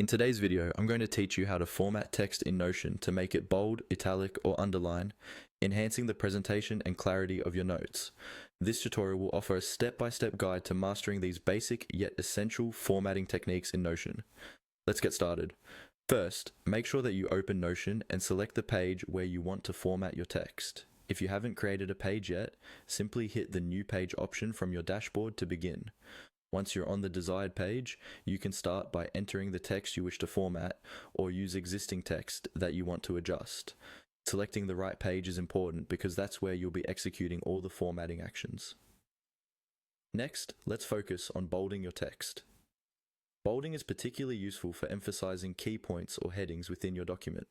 In today's video, I'm going to teach you how to format text in Notion to make it bold, italic, or underline, enhancing the presentation and clarity of your notes. This tutorial will offer a step-by-step guide to mastering these basic yet essential formatting techniques in Notion. Let's get started. First, make sure that you open Notion and select the page where you want to format your text. If you haven't created a page yet, simply hit the New Page option from your dashboard to begin. Once you're on the desired page, you can start by entering the text you wish to format or use existing text that you want to adjust. Selecting the right page is important because that's where you'll be executing all the formatting actions. Next, let's focus on bolding your text. Bolding is particularly useful for emphasizing key points or headings within your document.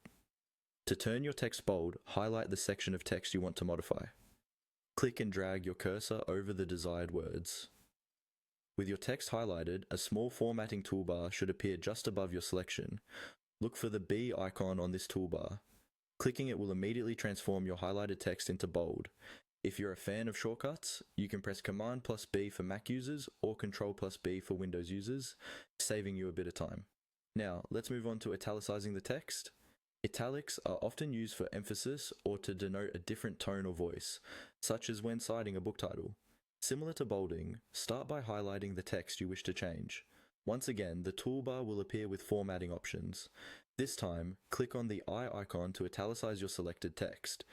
To turn your text bold, highlight the section of text you want to modify. Click and drag your cursor over the desired words. With your text highlighted, a small formatting toolbar should appear just above your selection. Look for the B icon on this toolbar. Clicking it will immediately transform your highlighted text into bold. If you're a fan of shortcuts, you can press Command+B for Mac users or Control+B for Windows users, saving you a bit of time. Now, let's move on to italicizing the text. Italics are often used for emphasis or to denote a different tone or voice, such as when citing a book title. Similar to bolding, start by highlighting the text you wish to change. Once again, the toolbar will appear with formatting options. This time, click on the I icon to italicize your selected text.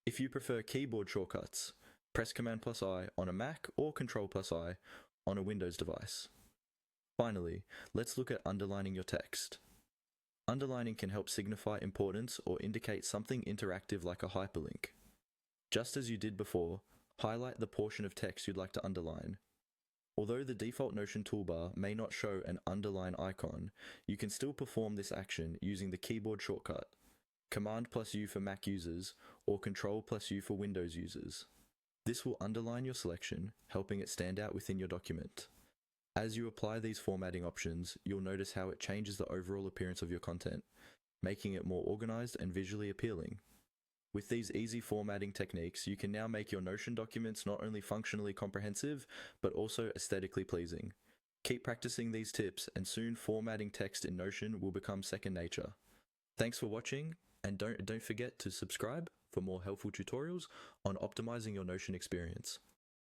If you prefer keyboard shortcuts, press Command+I on a Mac or Control+I on a Windows device. Finally, let's look at underlining your text. Underlining can help signify importance or indicate something interactive like a hyperlink. Just as you did before, highlight the portion of text you'd like to underline. Although the default Notion toolbar may not show an underline icon, you can still perform this action using the keyboard shortcut, Command+U for Mac users or Control+U for Windows users. This will underline your selection, helping it stand out within your document. As you apply these formatting options, you'll notice how it changes the overall appearance of your content, making it more organized and visually appealing. With these easy formatting techniques, you can now make your Notion documents not only functionally comprehensive, but also aesthetically pleasing. Keep practicing these tips, and soon formatting text in Notion will become second nature. Thanks for watching, and don't forget to subscribe for more helpful tutorials on optimizing your Notion experience.